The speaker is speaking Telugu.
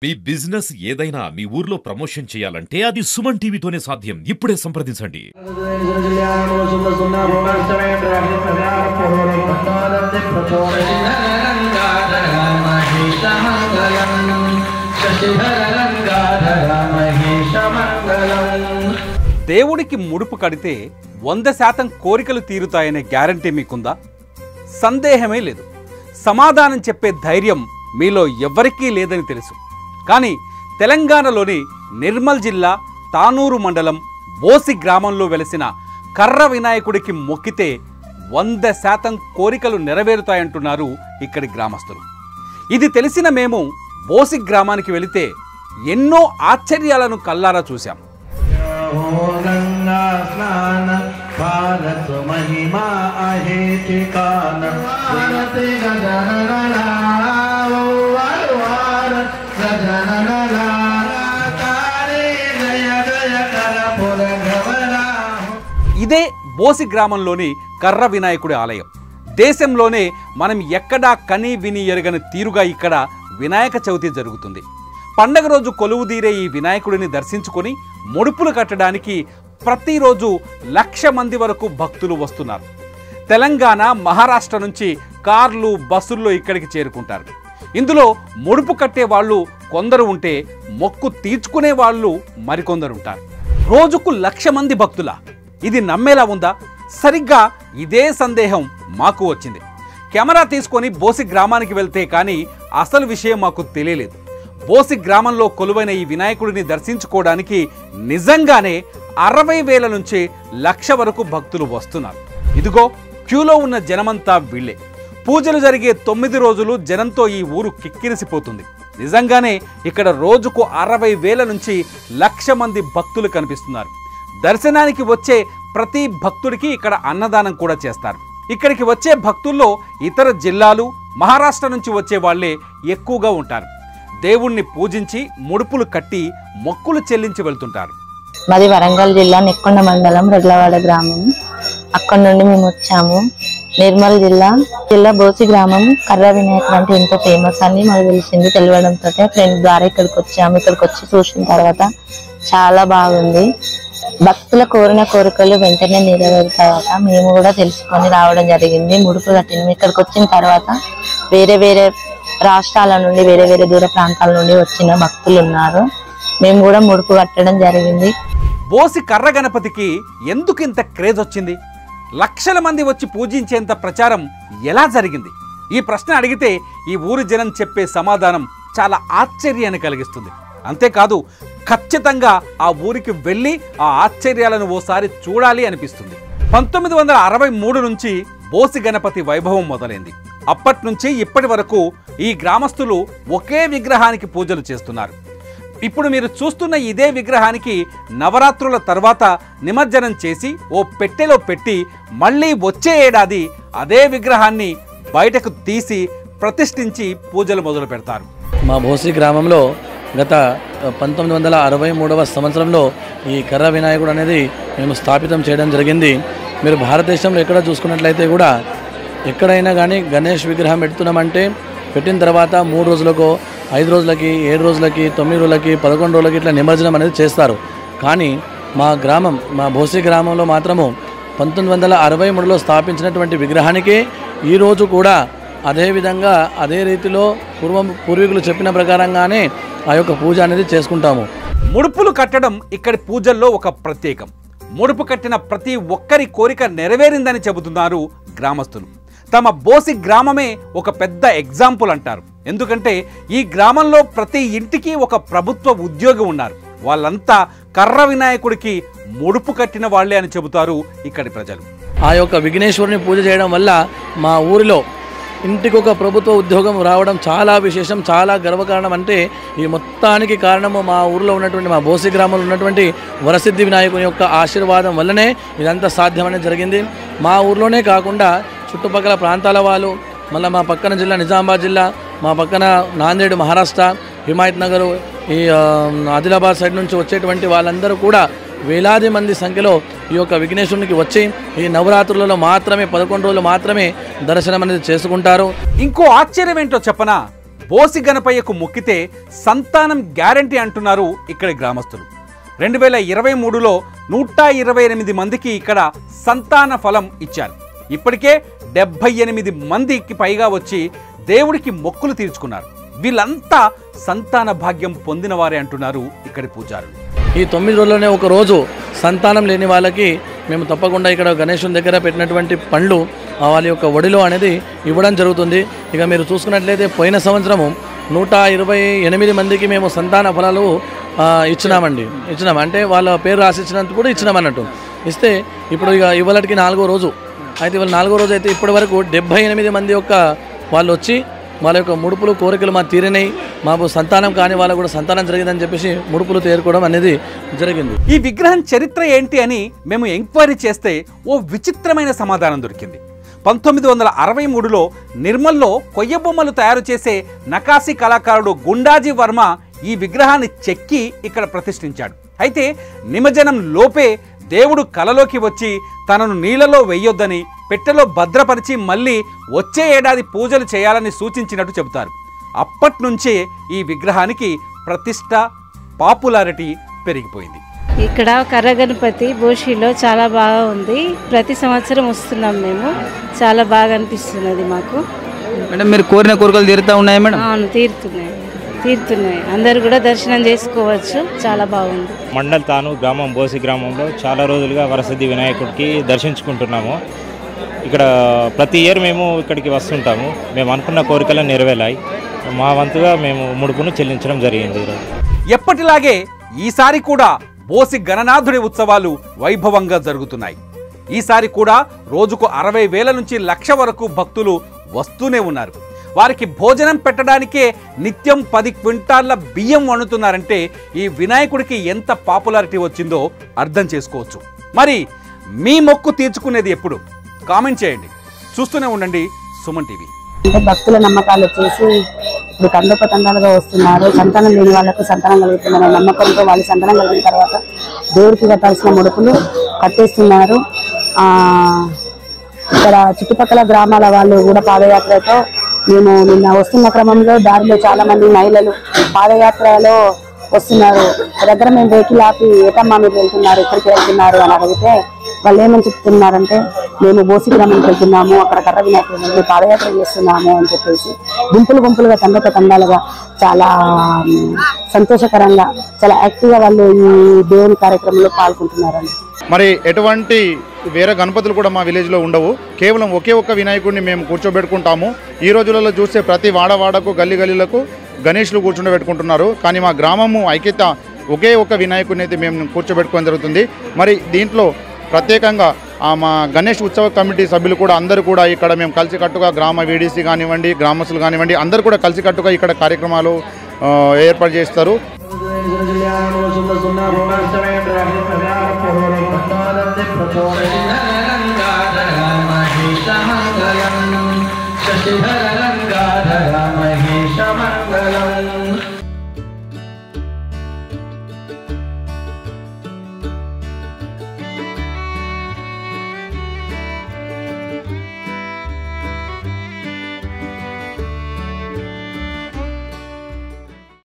మీ బిజినెస్ ఏదైనా మీ ఊర్లో ప్రమోషన్ చేయాలంటే అది సుమన్ టీవీతోనే సాధ్యం. ఇప్పుడే సంప్రదించండి. దేవుడికి ముడుపు కడితే 100% కోరికలు తీరుతాయనే గ్యారంటీ మీకుందా? సందేహమే లేదు. సమాధానం చెప్పే ధైర్యం మీలో ఎవ్వరికీ లేదని తెలుసు. కానీ తెలంగాణలోని నిర్మల్ జిల్లా తానూరు మండలం బోసి గ్రామంలో వెలిసిన కర్ర వినాయకుడికి మొక్కితే 100% కోరికలు నెరవేరుతాయంటున్నారు ఇక్కడి గ్రామస్తులు. ఇది తెలిసిన మేము బోసి గ్రామానికి వెళితే ఎన్నో ఆశ్చర్యాలను కల్లారా చూశాం. ఇదే బోసి గ్రామంలోని కర్ర వినాయకుడి ఆలయం. దేశంలోనే మనం ఎక్కడా కని విని ఎరగని తీరుగా ఇక్కడ వినాయక చవితి జరుగుతుంది. పండగ రోజు కొలువుదీరే ఈ వినాయకుడిని దర్శించుకొని ముడుపులు కట్టడానికి ప్రతిరోజు 1,00,000 మంది వరకు భక్తులు వస్తున్నారు. తెలంగాణ, మహారాష్ట్ర నుంచి కార్లు, బస్సుల్లో ఇక్కడికి చేరుకుంటారు. ఇందులో ముడుపు కట్టే వాళ్ళు కొందరు ఉంటే మొక్కు తీర్చుకునే వాళ్ళు మరికొందరుంటారు. రోజుకు 1,00,000 మంది భక్తుల ఇది నమ్మేలా ఉందా? సరిగ్గా ఇదే సందేహం మాకు వచ్చింది. కెమెరా తీసుకొని బోసి గ్రామానికి వెళ్తే కానీ అసలు విషయం మాకు తెలియలేదు. బోసి గ్రామంలో కొలువైన ఈ వినాయకుడిని దర్శించుకోవడానికి నిజంగానే 60,000 నుంచి 1,00,000 వరకు భక్తులు వస్తున్నారు. ఇదిగో క్యూలో ఉన్న జనమంతా వీళ్ళే. పూజలు జరిగే 9 రోజులు జనంతో ఈ ఊరు కిక్కిరిసిపోతుంది. నిజంగానే ఇక్కడ రోజుకు 60,000 నుంచి 1,00,000 మంది భక్తులు కనిపిస్తున్నారు. దర్శనానికి వచ్చే ప్రతి భక్తుడికి ఇక్కడ అన్నదానం కూడా చేస్తారు. ఇక్కడికి వచ్చే భక్తుల్లో ఇతర జిల్లాలు, మహారాష్ట్ర నుంచి వచ్చే వాళ్లే ఎక్కువగా ఉంటారు. దేవుణ్ణి పూజించి ముడుపులు కట్టి మొక్కులు చెల్లించి వెళ్తుంటారు. మాది వరంగల్ జిల్లా నెక్కొండ మండలం రెడ్లవాడ గ్రామం. అక్కడ నుండి మేము వచ్చాము. నిర్మల్ జిల్లా బోసి గ్రామం కర్ర వినాయకుడు అంటే ఎంతో ఫేమస్ అని మాకు తెలిసింది. తెలియడంతో ఫ్రెండ్ ద్వారా ఇక్కడికి వచ్చాము. ఇక్కడికి వచ్చి చూసిన తర్వాత చాలా బాగుంది. భక్తుల కోరిన కోరికలు వెంటనే నెరవేరుతాయట మేము కూడా తెలుసుకొని రావడం జరిగింది. ముడుపు కట్టిన ఇక్కడికి వచ్చిన తర్వాత వేరే వేరే రాష్ట్రాల నుండి, వేరే వేరే దూర ప్రాంతాల నుండి వచ్చిన భక్తులు ఉన్నారు. మేము కూడా ముడుపు కట్టడం జరిగింది. బోసి కర్ర గణపతికి ఎందుకు ఇంత క్రేజ్ వచ్చింది? 1,00,000 మంది వచ్చి పూజించేంత ప్రచారం ఎలా జరిగింది? ఈ ప్రశ్న అడిగితే ఈ ఊరి జనం చెప్పే సమాధానం చాలా ఆశ్చర్యాన్ని కలిగిస్తుంది. అంతేకాదు, ఖచ్చితంగా ఆ ఊరికి వెళ్ళి ఆ ఆశ్చర్యాలను ఓసారి చూడాలి అనిపిస్తుంది. 1963 నుంచి బోసి గణపతి వైభవం మొదలైంది. అప్పటి నుంచి ఇప్పటి వరకు ఈ గ్రామస్తులు ఒకే విగ్రహానికి పూజలు చేస్తున్నారు. ఇప్పుడు మీరు చూస్తున్న ఇదే విగ్రహానికి నవరాత్రుల తర్వాత నిమజ్జనం చేసి ఓ పెట్టెలో పెట్టి మళ్ళీ వచ్చే ఏడాది అదే విగ్రహాన్ని బయటకు తీసి ప్రతిష్ఠించి పూజలు మొదలు పెడతారు. మా బోసి గ్రామంలో గత 1963వ సంవత్సరంలో ఈ కర్ర వినాయకుడు అనేది మేము స్థాపితం చేయడం జరిగింది. మీరు భారతదేశంలో ఎక్కడ చూసుకున్నట్లయితే కూడా ఎక్కడైనా కానీ గణేష్ విగ్రహం పెడుతున్నామంటే పెట్టిన తర్వాత 3 రోజులకో, 5 రోజులకి, 7 రోజులకి, 9 రోజులకి, 11 రోజులకి ఇట్లా నిమజ్జనం అనేది చేస్తారు. కానీ మా గ్రామం, మా బోసి గ్రామంలో మాత్రము 1963లో స్థాపించినటువంటి విగ్రహానికి ఈరోజు కూడా అదేవిధంగా అదే రీతిలో పూర్వీకులు చెప్పిన ప్రకారంగానే ఆ యొక్క పూజ అనేది చేసుకుంటాము. ముడుపులు కట్టడం ఇక్కడి పూజల్లో ఒక ప్రత్యేకం. ముడుపు కట్టిన ప్రతి ఒక్కరి కోరిక నెరవేరిందని చెబుతున్నారు గ్రామస్తులు. తమ బోసి గ్రామమే ఒక పెద్ద ఎగ్జాంపుల్ అంటారు. ఎందుకంటే ఈ గ్రామంలో ప్రతి ఇంటికి ఒక ప్రభుత్వ ఉద్యోగి ఉన్నారు. వాళ్ళంతా కర్ర వినాయకుడికి ముడుపు కట్టిన వాళ్లే అని చెబుతారు ఇక్కడి ప్రజలు. ఆ యొక్క విఘ్నేశ్వరుని పూజ చేయడం వల్ల మా ఊరిలో ఇంటికి ఒక ప్రభుత్వ ఉద్యోగం రావడం చాలా విశేషం, చాలా గర్వకారణం. అంటే ఈ మొత్తానికి కారణము మా ఊరిలో ఉన్నటువంటి, మా బోసి గ్రామంలో ఉన్నటువంటి వరసిద్ధి వినాయకుని యొక్క ఆశీర్వాదం వల్లనే ఇదంతా సాధ్యమనేది జరిగింది. మా ఊర్లోనే కాకుండా చుట్టుపక్కల ప్రాంతాల వాళ్ళు, మళ్ళీ మా పక్కన జిల్లా నిజామాబాద్ జిల్లా, మా పక్కన నాందేడ్ మహారాష్ట్ర, హిమాయత్ నగర్, ఈ ఆదిలాబాద్ సైడ్ నుంచి వచ్చేటువంటి వాళ్ళందరూ కూడా వేలాది మంది సంఖ్యలో ఈ యొక్క విఘ్నేశ్వరునికి వచ్చి ఈ నవరాత్రులలో మాత్రమే 11 రోజులు మాత్రమే దర్శనం అనేది చేసుకుంటారు. ఇంకో ఆశ్చర్యం ఏంటో చెప్పనా? బోసి గణపయ్యకు మొక్కితే సంతానం గ్యారంటీ అంటున్నారు ఇక్కడి గ్రామస్తులు. 2023లో 128 మందికి ఇక్కడ సంతాన ఫలం ఇచ్చారు. ఇప్పటికే 78 మందికి పైగా వచ్చి దేవుడికి మొక్కులు తీర్చుకున్నారు. వీళ్ళంతా సంతాన భాగ్యం పొందిన వారే అంటున్నారు ఇక్కడి పూజారులు. ఈ 9 రోజుల్లోనే ఒక రోజు సంతానం లేని వాళ్ళకి మేము తప్పకుండా ఇక్కడ గణేశుని దగ్గర పెట్టినటువంటి పండ్లు వాళ్ళ యొక్క ఒడిలో అనేది ఇవ్వడం జరుగుతుంది. ఇక మీరు చూసుకున్నట్లయితే పోయిన సంవత్సరము 128 మందికి మేము సంతాన ఫలాలు ఇచ్చినాం. అంటే వాళ్ళ పేరు రాసిచ్చినందుకు కూడా ఇచ్చినామన్నట్టు. ఇస్తే ఇప్పుడు ఇక ఇవాళకి 4వ రోజు అయితే, ఇవాళ 4వ రోజు అయితే ఇప్పటి వరకు 78 మంది యొక్క వాళ్ళు వచ్చి వాళ్ళ యొక్క ముడుపులు కోరికలు మా తీరినాయి, మాకు సంతానం కాని వాళ్ళకు కూడా సంతానం జరిగిందని చెప్పేసి ముడుపులు తీరుకోవడం అనేది జరిగింది. ఈ విగ్రహం చరిత్ర ఏంటి అని మేము ఎంక్వైరీ చేస్తే ఓ విచిత్రమైన సమాధానం దొరికింది. 1963లో నిర్మల్లో కొయ్య బొమ్మలు తయారు చేసే నకాశీ కళాకారుడు గుండాజీ వర్మ ఈ విగ్రహాన్ని చెక్కి ఇక్కడ ప్రతిష్ఠించాడు. అయితే నిమజ్జనం లోపే దేవుడు కలలోకి వచ్చి తనను నీళ్ళలో వెయ్యొద్దని, పెట్టెలో భద్రపరిచి మళ్ళీ వచ్చే ఏడాది పూజలు చేయాలని సూచించినట్టు చెబుతారు. అప్పటి నుంచే ఈ విగ్రహానికి ప్రతిష్ట, పాపులారిటీ పెరిగిపోయింది. ఇక్కడ కర్ర గణపతి బోషిలో చాలా బాగా ఉంది. ప్రతి సంవత్సరం వస్తున్నాం మేము. చాలా బాగా అనిపిస్తున్నది మాకు. మేడం, మీరు కోరిన కోరికలు తీరుతా ఉన్నాయా మేడం? అవును, తీరుతున్నాయి. అందరు కూడా దర్శనం చేసుకోవచ్చు. చాలా బాగుంది. మండల్ తాను గ్రామం బోసి గ్రామంలో చాలా రోజులుగా వరసిద్ధి వినాయకుడికి దర్శించుకుంటున్నాము. ఇక్కడ ప్రతి ఇయర్ మేము ఇక్కడికి వస్తుంటాము. మేము అనుకున్న కోరికలను నెరవేరాయి. మా వంతుగా మేము ముడుపును చెల్లించడం జరిగింది. ఎప్పటిలాగే ఈసారి కూడా బోసి గణనాథుడి ఉత్సవాలు వైభవంగా జరుగుతున్నాయి. ఈసారి కూడా రోజుకు 60,000 నుంచి 1,00,000 వరకు భక్తులు వస్తూనే ఉన్నారు. వారికి భోజనం పెట్టడానికే నిత్యం 10 క్వింటాళ్ల బియ్యం వండుతున్నారంటే ఈ వినాయకుడికి ఎంత పాపులారిటీ వచ్చిందో అర్థం చేసుకోవచ్చు. మరి మీ మొక్కు తీర్చుకునేది ఎప్పుడు? కామెంట్ చేయండి. చూస్తూనే ఉండండి సుమన్ టీవీ. అంటే భక్తుల నమ్మకాలు వచ్చేసి ఇప్పుడు తండోపతండాలుగా వస్తున్నారు. సంతానం లేని వాళ్ళకు సంతానం కలుగుతుందనే నమ్మకంతో వాళ్ళు సంతానం కలిగిన తర్వాత దేవుడికి కట్టాల్సిన ముడుపులు కట్టేస్తున్నారు. ఇక్కడ చుట్టుపక్కల గ్రామాల వాళ్ళు కూడా పాదయాత్రతో మేము నిన్న వస్తున్న క్రమంలో దారిలో చాలా మంది మహిళలు పాదయాత్రలో వస్తున్నారు. దగ్గర మేము వెహికల్ ఆపి ఏటమ్మా మీరు వెళ్తున్నారు, ఎక్కడికి వెళ్తున్నారు అని అడిగితే వాళ్ళు ఏమని చెప్తున్నారంటే మేము బోసి గ్రామానికి వెళ్తున్నాము, అక్కడ కర్ర వినాయకుడు పాదయాత్ర చేస్తున్నాము అని చెప్పేసి గుంపులుగా తండాలుగా చాలా సంతోషకరంగా చాలా యాక్టివ్గా వాళ్ళు ఈ దేవుని కార్యక్రమంలో పాల్గొంటున్నారండి. మరి ఎటువంటి వేరే గణపతులు కూడా మా విలేజ్లో ఉండవు. కేవలం ఒకే ఒక్క వినాయకుడిని మేము కూర్చోబెట్టుకుంటాము. ఈ రోజులలో చూస్తే ప్రతి వాడవాడకు గల్లీలకు గణేష్లు కూర్చోబెట్టుకుంటున్నారు. కానీ మా గ్రామము ఐక్యత ఒకే ఒక్క వినాయకుడిని అయితే మేము కూర్చోబెట్టుకోవడం జరుగుతుంది. మరి దీంట్లో ప్రత్యేకంగా మా గణేష్ ఉత్సవ కమిటీ సభ్యులు కూడా అందరూ కూడా ఇక్కడ మేము కలిసికట్టుగా గ్రామ వీడీసీ కానివ్వండి, గ్రామస్తులు కానివ్వండి, అందరూ కూడా కలిసికట్టుగా ఇక్కడ కార్యక్రమాలు ఏర్పాటు చేస్తారు. Shashiha